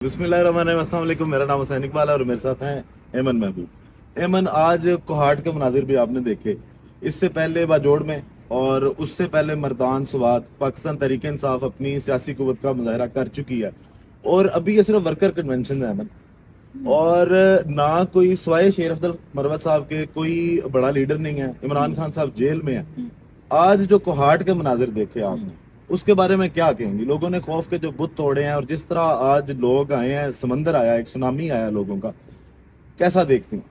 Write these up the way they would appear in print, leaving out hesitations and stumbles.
बिस्मिल्लाहिर्रहमानिर्रहीम, अस्सलाम वालेकुम। मेरा नाम हुसैन इकबाल है और मेरे साथ हैं एमन महबूब। एमन, आज कोहाट के मनाजिर भी आपने देखे, इससे पहले बाजोड़ में और उससे पहले मर्दान सुवात पाकिस्तान तहरीक इंसाफ अपनी सियासी कुव्वत का मुजाहरा कर चुकी है और अभी ये सिर्फ वर्कर कन्वेंशन है एमन। और ना कोई स्वाय शेर अफजल मरवत साहब के कोई बड़ा लीडर नहीं है, इमरान खान साहब जेल में है। आज जो कोहाट के मनाजिर देखे आपने, उसके बारे में क्या कहेंगी? लोगों ने खौफ के जो बुत तोड़े हैं और जिस तरह आज लोग आए हैं, समंदर आया, एक सुनामी आया लोगों का, कैसा देखती हैं?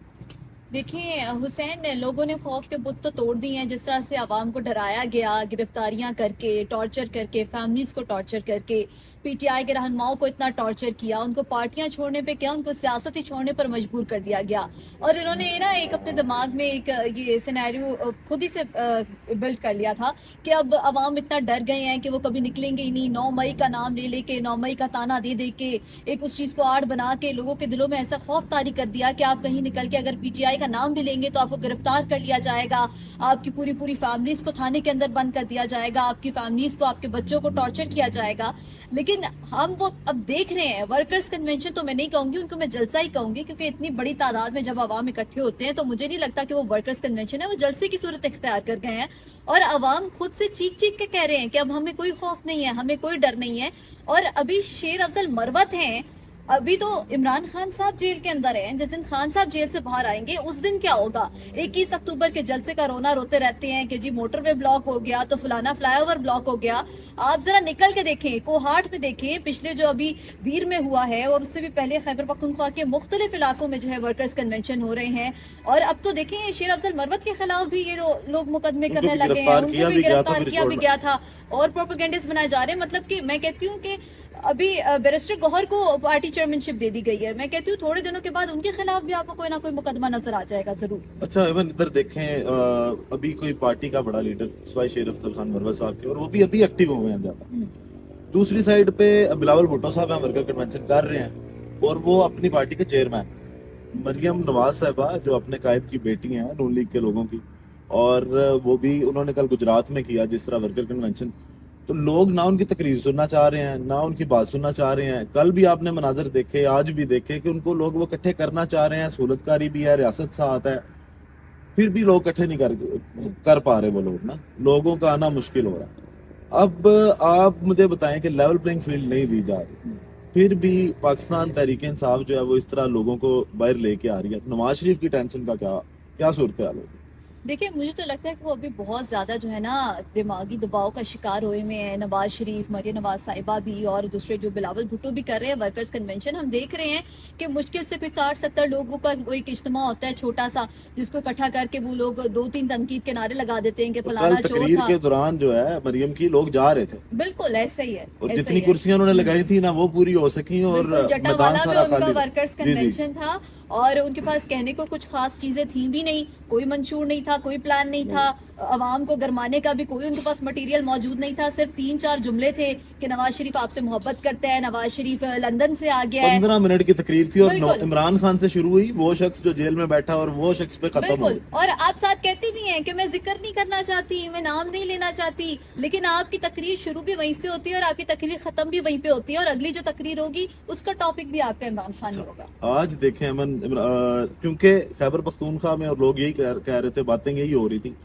देखिए हुसैन, लोगों ने खौफ के बुत तो तोड़ दिए हैं। जिस तरह से आवाम को डराया गया, गिरफ्तारियां करके, टॉर्चर करके, फैमिलीज को टॉर्चर करके, पीटीआई के रहनुमाओं को इतना टॉर्चर किया, उनको पार्टियां छोड़ने पे क्या, उनको सियासत ही छोड़ने पर मजबूर कर दिया गया। और इन्होंने ना एक अपने दिमाग में एक ये सिनेरियो खुद ही से बिल्ड कर लिया था कि अब आवाम इतना डर गए हैं कि वो कभी निकलेंगे ही नहीं। 9 मई का नाम ले लेके, 9 मई का ताना दे दे के, एक उस चीज़ को आड़ बना के लोगों के दिलों में ऐसा खौफ तारी कर दिया कि आप कहीं निकल के अगर पीटीआई का नाम भी लेंगे तो आपको गिरफ्तार कर लिया जाएगा, आपकी पूरी पूरी फैमिलीज को थाने के अंदर बंद कर दिया जाएगा, आपकी फैमिलीज को, आपके बच्चों को टॉर्चर किया जाएगा। लेकिन हम वो अब देख रहे हैं। वर्कर्स कन्वेंशन तो मैं नहीं कहूंगी, उनको मैं जलसा ही कहूंगी, क्योंकि इतनी बड़ी तादाद में जब आवाम इकट्ठे होते हैं तो मुझे नहीं लगता कि वो वर्कर्स कन्वेंशन है, वो जलसे की सूरत इख्तियार कर गए हैं। और आवाम खुद से चीख चीख के कह रहे हैं कि अब हमें कोई खौफ नहीं है, हमें कोई डर नहीं है। और अभी शेर अफजल मरवत हैं, अभी तो इमरान खान साहब जेल के अंदर हैं। जिस दिन खान साहब जेल से बाहर आएंगे उस दिन क्या होगा? 21 अक्टूबर के जलसे का रोना रोते रहते हैं कि जी मोटरवे ब्लॉक हो गया तो फलाना फ्लाईओवर ब्लॉक हो गया। आप जरा निकल के देखें, कोहाट में देखें, पिछले जो अभी दीर में हुआ है और उससे भी पहले खैबर पख्तूनख्वा के मुख्तलिफ इलाकों में जो है वर्कर्स कन्वेंशन हो रहे हैं। और अब तो देखें शेर अफजल मरवत के खिलाफ भी ये लोग मुकदमे करने लगे हैं, उनको भी गिरफ्तार किया भी गया था और प्रोपेगेंडिस्ट बनाए जा रहे हैं। मतलब कि मैं कहती हूँ कि अभी बैरिस्टर गौहर को पार्टी चेयरमैनशिप दे दी गई है। मैं कहती हूँ थोड़े दिनों के बाद उनके खिलाफ भी आपको कोई ना कोई मुकदमा नजर आ जाएगा जरूर। अच्छा एमन, इधर देखें, अभी कोई पार्टी का बड़ा लीडर स्वाय शेर अफजल खान मरवत साहब के, और वो भी अभी एक्टिव हो गए हैं ज्यादा। दूसरी साइड पे बिलावल भुट्टो साहब हैं, वर्कर कन्वेंशन कर रहे हैं और वो अपनी पार्टी के चेयरमैन। मरियम नवाज साहबा जो अपने कायद की बेटी हैं नून लीग के लोगों की, और वो भी उन्होंने कल गुजरात में किया जिस तरह वर्कर कन्वेंशन। तो लोग ना उनकी तकरीर सुनना चाह रहे हैं, ना उनकी बात सुनना चाह रहे हैं। कल भी आपने मनाजर देखे, आज भी देखे कि उनको लोग वो इकट्ठे करना चाह रहे हैं, सहूलतकारी भी है, रियासत साथ है, फिर भी लोग इकट्ठे नहीं कर पा रहे। वो लोग ना, लोगों का आना मुश्किल हो रहा है। अब आप मुझे बताएं कि लेवल प्लेइंग फील्ड नहीं दी जा रही, फिर भी पाकिस्तान तहरीक इंसाफ जो है वो इस तरह लोगों को बाहर लेके आ रही है। नवाज शरीफ की टेंशन का क्या क्या सूरत हाल होगी? देखिए मुझे तो लगता है कि वो अभी बहुत ज़्यादा जो है ना दिमागी दबाव का शिकार हुए हुए हैं। नवाज शरीफ, मरियम नवाज साहिबा भी और दूसरे जो बिलावल भुट्टो भी कर रहे हैं वर्कर्स कन्वेंशन। हम देख रहे हैं कि मुश्किल से कोई 60-70 लोगों का वो एक इज्तिमा होता है छोटा सा, जिसको इकट्ठा करके वो लोग 2-3 तनकीद के नारे लगा देते हैं कि फलाना चोर तकरीर था। के दौरान जो है मरियम की लोग जा रहे थे, बिल्कुल ऐसे ही है, और ऐसे जितनी ही है। कुर्सियां उन्होंने लगाई थी ना वो पूरी हो सकी, और बिल्कुल मैदान जटावाला में सारा उनका खाली था। वर्कर्स जी जी। कन्वेंशन था और उनके पास कहने को कुछ खास चीजें थी भी नहीं, कोई मंशूर नहीं था, कोई प्लान नहीं था, आवाम को गरमाने का भी कोई उनके पास मटेरियल मौजूद नहीं था। सिर्फ 3-4 जुमले थे कि नवाज शरीफ आपसे मोहब्बत करते हैं, नवाज शरीफ लंदन से आ गया है। 15 मिनट की तकरीर थी और बिल्कुल। इमरान खान से शुरू हुई, वो शख्स जो जेल में बैठा और वो शख्स पे खत्म हो बिल्कुल। गई। और आप साथ कहती भी हैं कि मैं जिक्र नहीं करना चाहती, मैं नाम नहीं लेना चाहती, लेकिन आपकी तकरीर शुरू भी वहीं से होती है और आपकी तकरीर खत्म भी वहीं पे होती है, और अगली जो तकरीर होगी उसका टॉपिक भी आपका इमरान खान ही होगा। आज देखें अमन, क्योंकि खैबर पख्तूनख्वा में और लोग यही कह रहे थे, बातें यही हो रही थी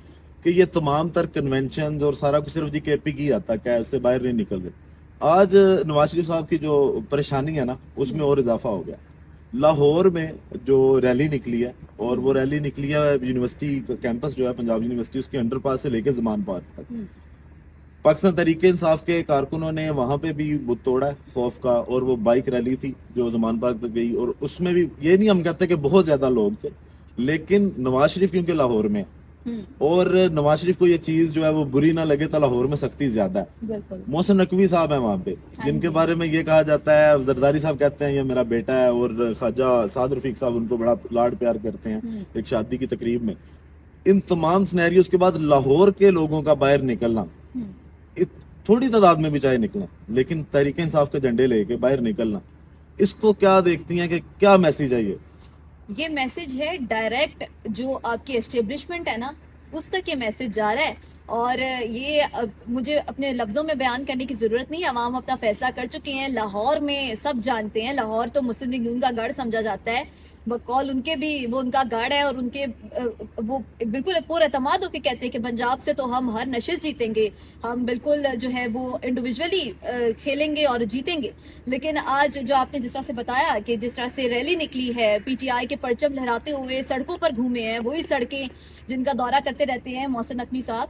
कि ये तमाम तर कन्वेंशन और सारा कुछ सिर्फ जी केपी की आता है, उससे बाहर नहीं निकल रहे। आज नवाज शरीफ साहब की जो परेशानी है ना, उसमें और इजाफा हो गया। लाहौर में जो रैली निकली है, और वो रैली निकली है यूनिवर्सिटी कैंपस जो है पंजाब यूनिवर्सिटी, उसके अंडरपास से लेके जमान पार्क तक। पाकिस्तान तहरीक इंसाफ के कारकुनों ने वहां पे भी बुत तोड़ा है खौफ का, और वो बाइक रैली थी जो जमान पार्क तक गई, और उसमें भी ये नहीं हम कहते कि बहुत ज्यादा लोग थे, लेकिन नवाज शरीफ क्योंकि लाहौर में, और नवाज शरीफ को ये चीज जो है वो बुरी ना लगे तो लाहौर में सख्ती ज्यादा है। बिल्कुल। मोहसिन नकवी साहब है वहां पे, जिनके बारे में ये कहा जाता है, जरदारी साहब कहते हैं ये मेरा बेटा है, और ख्वाजा साद रफीक साहब उनको बड़ा लाड प्यार करते हैं एक शादी की तकरीब में। इन तमाम सिनेरियोस के बाद लाहौर के लोगों का बाहर निकलना, थोड़ी तादाद में भी चाहे निकलें, लेकिन तहरीक इंसाफ के झंडे लेके बाहर निकलना, इसको क्या देखती हैं कि क्या मैसेज है ये मैसेज है डायरेक्ट जो आपकी एस्टेब्लिशमेंट है ना, उस तक ये मैसेज जा रहा है اور یہ مجھے اپنے لفظوں میں بیان کرنے کی ضرورت نہیں. عوام اپنا فیصلہ کر چکے ہیں. لاہور میں سب جانتے ہیں, لاہور تو مسلم لیگ نون کا گڑھ سمجھا جاتا ہے. بقول ان کے بھی وہ ان کا گڑھ ہے, اور ان کے وہ بالکل پورا اعتماد ہو کے کہتے ہیں کہ پنجاب سے تو ہم ہر نشست جیتیں گے, ہم بالکل جو ہے وہ انڈیویجولی کھیلیں گے اور جیتیں گے. لیکن آج جو آپ نے جس طرح سے بتایا کہ جس طرح سے ریلی نکلی ہے, پی ٹی آئی کے پرچم لہراتے ہوئے سڑکوں پر گھومے ہیں, وہی سڑکیں جن کا دورہ کرتے رہتے ہیں محسن نقوی صاحب,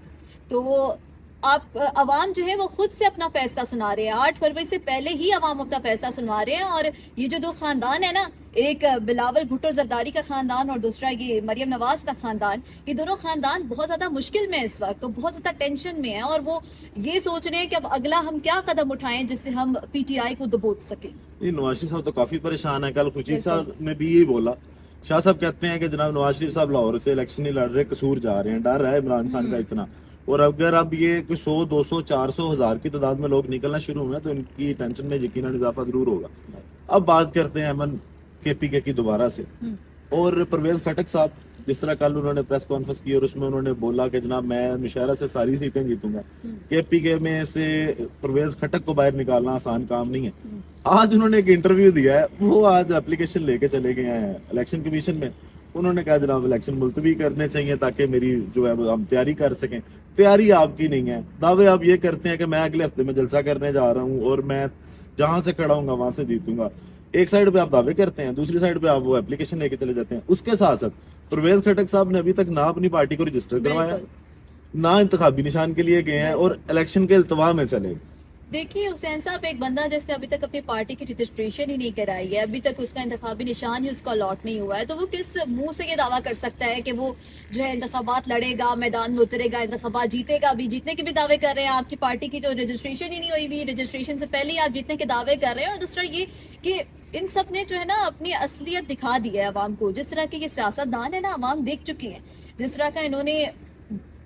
تو آپ عوام جو ہے وہ خود سے اپنا فیصلہ سنا رہے ہیں. 8 فروری سے پہلے ہی عوام اپنا فیصلہ سنا رہے ہیں. اور یہ جو دو خاندان ہے نا, ایک بلاول بھٹو زرداری کا خاندان اور دوسرا یہ مریم نواز کا خاندان, یہ دونوں خاندان بہت زیادہ مشکل میں اس وقت, تو بہت زیادہ ٹینشن میں ہیں, اور وہ یہ سوچ رہے ہیں کہ اب اگلا ہم کیا قدم اٹھائیں جس سے ہم پی ٹی آئی کو دبوچ سکیں. یہ نواز شریف صاحب تو کافی پریشان ہے. کل خورشید صاحب نے بھی یہی بولا. شاہ صاحب کہتے ہیں کہ جناب نواز شریف صاحب لاہور سے الیکشن نہیں لڑ رہے, قصور جا رہے ہیں, ڈر ہے عمران خان کا اتنا. اور اگر اب یہ کوئی 100 200 400 ہزار کی تعداد میں لوگ نکلنا شروع ہوئے تو ان کی ٹینشن میں یقیناً اضافہ ضرور ہوگا. اب بات کرتے ہیں امن کے پی کے کی دوبارہ سے. اور پرویز خٹک صاحب جس طرح کل انہوں نے پریس کانفرنس کی اور اس میں انہوں نے بولا کہ جناب میں نوشہرہ سے ساری سیٹیں جیتوں گا. کے پی کے میں سے پرویز خٹک کو باہر نکالنا آسان کام نہیں ہے. آج انہوں نے ایک انٹرویو دیا ہے, وہ آج اپلیکیشن لے کے چلے گئے ہیں الیکشن کمیشن میں. انہوں نے کہا جناب الیکشن ملتوی کرنے چاہیے تاکہ میری جو ہے ہم تیاری کر سکیں. تیاری آپ کی نہیں ہے, دعوے آپ یہ کرتے ہیں کہ میں اگلے ہفتے میں جلسہ کرنے جا رہا ہوں اور میں جہاں سے کھڑا ہوں گا وہاں سے جیتوں گا. ایک سائڈ پہ آپ دعوے کرتے ہیں, دوسری سائڈ پہ آپ وہ اپلیکیشن لے کے چلے جاتے ہیں. اس کے ساتھ ساتھ پرویز خٹک صاحب نے ابھی تک نہ اپنی پارٹی کو رجسٹر کروایا, نہ انتخابی نشان کے لیے گئے ہیں, اور الیکشن کے التوا میں چلے گئے. دیکھیے حسین صاحب, ایک بندہ جیسے ابھی تک اپنی پارٹی کی رجسٹریشن ہی نہیں کرائی ہے, ابھی تک اس کا انتخابی نشان ہی اس کا الاٹ نہیں ہوا ہے, تو وہ کس منہ سے یہ دعویٰ کر سکتا ہے کہ وہ جو ہے انتخابات لڑے گا, میدان میں اترے گا, انتخابات جیتے گا. بھی جیتنے کے بھی دعوے کر رہے ہیں, آپ کی پارٹی کی جو رجسٹریشن ہی نہیں ہوئی ہوئی, رجسٹریشن سے پہلے ہی آپ جیتنے کے دعوے کر رہے ہیں. اور دوسرا یہ کہ ان سب نے جو ہے نا اپنی اصلیت دکھا دی ہے عوام کو. جس طرح کے یہ سیاست دان ہے نا, عوام دیکھ چکی ہیں جس طرح کا انہوں نے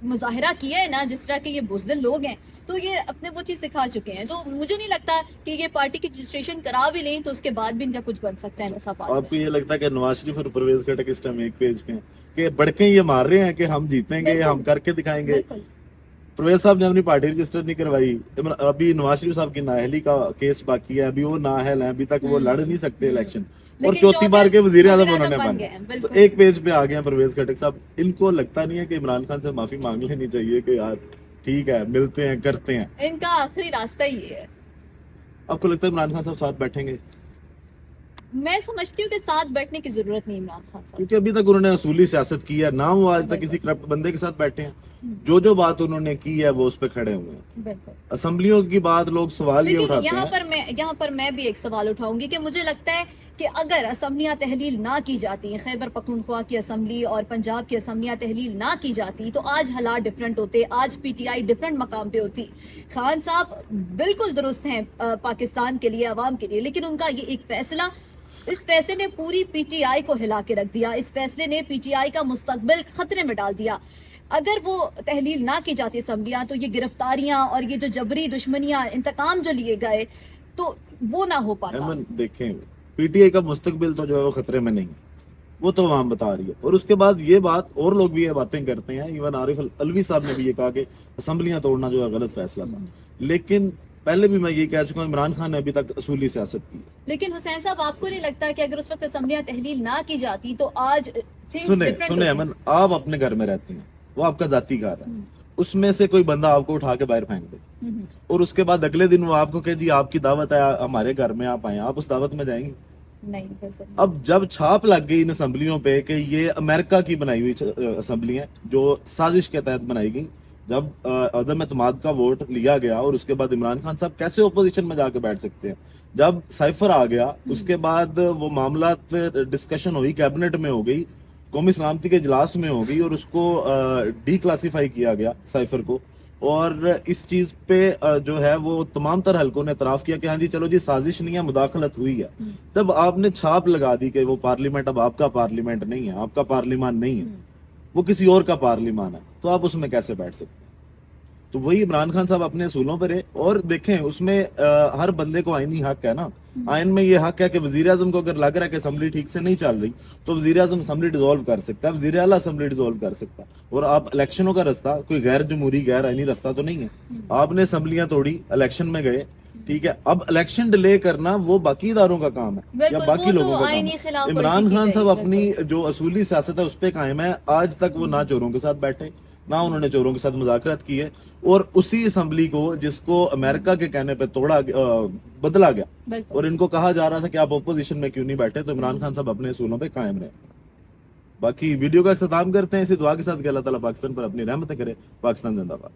مظاہرہ کیا ہے نا, جس طرح کے یہ بزدل لوگ ہیں, تو یہ اپنے وہ چیز دکھا چکے ہیں. تو مجھے نہیں لگتا کہ یہ پارٹی کی رجسٹریشن کرا بھی لیں تو اس کے بعد بھی ان کا کچھ بن سکتا ہے انتخابات. آپ کو یہ لگتا ہے کہ نواز شریف اور پرویز خٹک اس ٹائم ایک پیج پہ ہیں کہ بڑکیں یہ مار رہے ہیں کہ ہم جیتیں گے, ہم کر کے دکھائیں گے. پرویز صاحب نے اپنی پارٹی رجسٹر نہیں کروائی. ابھی نواز شریف صاحب کی نااہلی کا کیس باقی ہے, ابھی وہ نااہل ہیں, ابھی تک وہ لڑ نہیں سکتے الیکشن, اور چوتھی بار کے وزیر اعظم انہوں نے بن گئے. تو ایک پیج پہ آ گئے ہیں پرویز خٹک صاحب. ان کو لگتا نہیں ہے کہ عمران خان سے معافی مانگ لینی چاہیے کہ یار ٹھیک ہے ملتے ہیں کرتے ہیں؟ ان کا آخری راستہ یہ ہے. آپ کو لگتا ہے عمران خان صاحب ساتھ بیٹھیں گے؟ میں سمجھتی ہوں کہ ساتھ بیٹھنے کی ضرورت نہیں عمران خان صاحب, کیونکہ ابھی تک انہوں نے اصولی سیاست کی ہے, نہ وہ آج تک کسی کرپٹ بندے کے ساتھ بیٹھے ہیں. جو بات انہوں نے کی ہے وہ اس پہ کھڑے ہوئے ہیں. اسمبلیوں کی بات لوگ سوال یہ اٹھاتے ہیں. یہاں پر میں بھی ایک سوال اٹھاؤں گی کہ مجھے لگتا ہے کہ اگر اسمبلیاں تحلیل نہ کی جاتی, خیبر پختونخوا کی اسمبلی اور پنجاب کی اسمبلیاں تحلیل نہ کی جاتی, تو آج حالات ڈفرنٹ ہوتے, آج پی ٹی آئی ڈفرنٹ مقام پہ ہوتی. خان صاحب بالکل درست ہیں پاکستان کے لیے, عوام کے لیے, لیکن ان کا یہ ایک فیصلہ, اس فیصلے نے پوری پی ٹی آئی کو ہلا کے رکھ دیا. اس فیصلے نے پی ٹی آئی کا مستقبل خطرے میں ڈال دیا. اگر وہ تحلیل نہ کی جاتی اسمبلیاں, تو یہ گرفتاریاں اور یہ جو جبری دشمنیاں, انتقام جو لیے گئے, تو وہ نہ ہو پاتا. دیکھیں پی ٹی آئی کا مستقبل تو جو ہے وہ خطرے میں نہیں ہے, وہ تو عوام بتا رہی ہے. اور اس کے بعد یہ بات, اور لوگ بھی یہ باتیں کرتے ہیں, ایون عارف الوی صاحب نے بھی یہ کہا کہ اسمبلیاں توڑنا جو ہے غلط فیصلہ تھا. لیکن پہلے بھی میں یہ کہہ چکا ہوں, عمران خان نے ابھی تک اصولی سیاست کی. لیکن حسین صاحب, آپ کو نہیں لگتا کہ اگر اس وقت اسمبلیاں تحلیل نہ کی جاتی تو آج سنیں امن, آپ اپنے گھر میں رہتی ہیں, وہ آپ کا ذاتی گھر ہے, اس میں سے کوئی بندہ آپ کو اٹھا کے باہر پھینک دے, اور اس کے بعد اگلے دن وہ آپ کو کہ جی آپ کی دعوت ہے ہمارے گھر میں آپ آئیں, آپ اس دعوت میں جائیں گی؟ نہیں. اب جب چھاپ لگ گئی ان اسمبلیوں پہ کہ یہ امریکہ کی بنائی ہوئی اسمبلی ہیں جو سازش کے تحت بنائی گئی, جب عدم اعتماد کا ووٹ لیا گیا, اور اس کے بعد عمران خان صاحب کیسے اپوزیشن میں جا کے بیٹھ سکتے ہیں؟ جب سائفر آ گیا, اس کے بعد وہ معاملات ڈسکشن ہوئی, کیبنٹ میں ہو گئی, قومی سلامتی کے اجلاس میں ہو گئی, اور اس کو ڈی کلاسیفائی کیا گیا سائفر کو, اور اس چیز پہ جو ہے وہ تمام تر حلقوں نے اعتراف کیا کہ ہاں جی چلو جی سازش نہیں ہے, مداخلت ہوئی ہے. تب آپ نے چھاپ لگا دی کہ وہ پارلیمنٹ اب آپ کا پارلیمنٹ نہیں ہے, آپ کا پارلیمان نہیں ہے, وہ کسی اور کا پارلیمان ہے, تو آپ اس میں کیسے بیٹھ سکتے ہیں؟ تو وہی عمران خان صاحب اپنے اصولوں پر ہے. اور دیکھیں اس میں ہر بندے کو آئینی حق ہے نا, आइन में ये हक है कि वजीर आजम को अगर लग रहा है कि असम्बली ठीक से नहीं चल रही तो वजीर आजम असम्बली डिसॉल्व कर सकता है, वजीर आला असम्बली डिसॉल्व कर सकता है। और आप इलेक्शनों का रास्ता कोई गैर जमहूरी गैर आईनी रास्ता तो नहीं है। आपने असम्बलियां तोड़ी, इलेक्शन में गए, ठीक है, अब इलेक्शन डिले करना वो बाकी इदारों का काम है या बिल्कुल, बाकी वो तो लोगों का काम आईनी है। खिलाफ इमरान वर्जी की खान गई, साहब अपनी जो असूली सियासत है उस पे कायम है। आज तक वो ना चोरों के साथ बैठे, ना उन्होंने चोरों के साथ मुज़ाकरात की है, और उसी असम्बली को जिसको अमेरिका के कहने पे बदला गया बिल्कुल। और इनको कहा जा रहा था कि आप ओपोजिशन में क्यों नहीं बैठे, तो इमरान खान साहब अपने असूलों पे कायम रहे। बाकी वीडियो का इख्तिताम करते हैं इसी दुआ के साथ कि अल्लाह ताला पाकिस्तान पर अपनी रहमत करे। पाकिस्तान जिंदाबाद।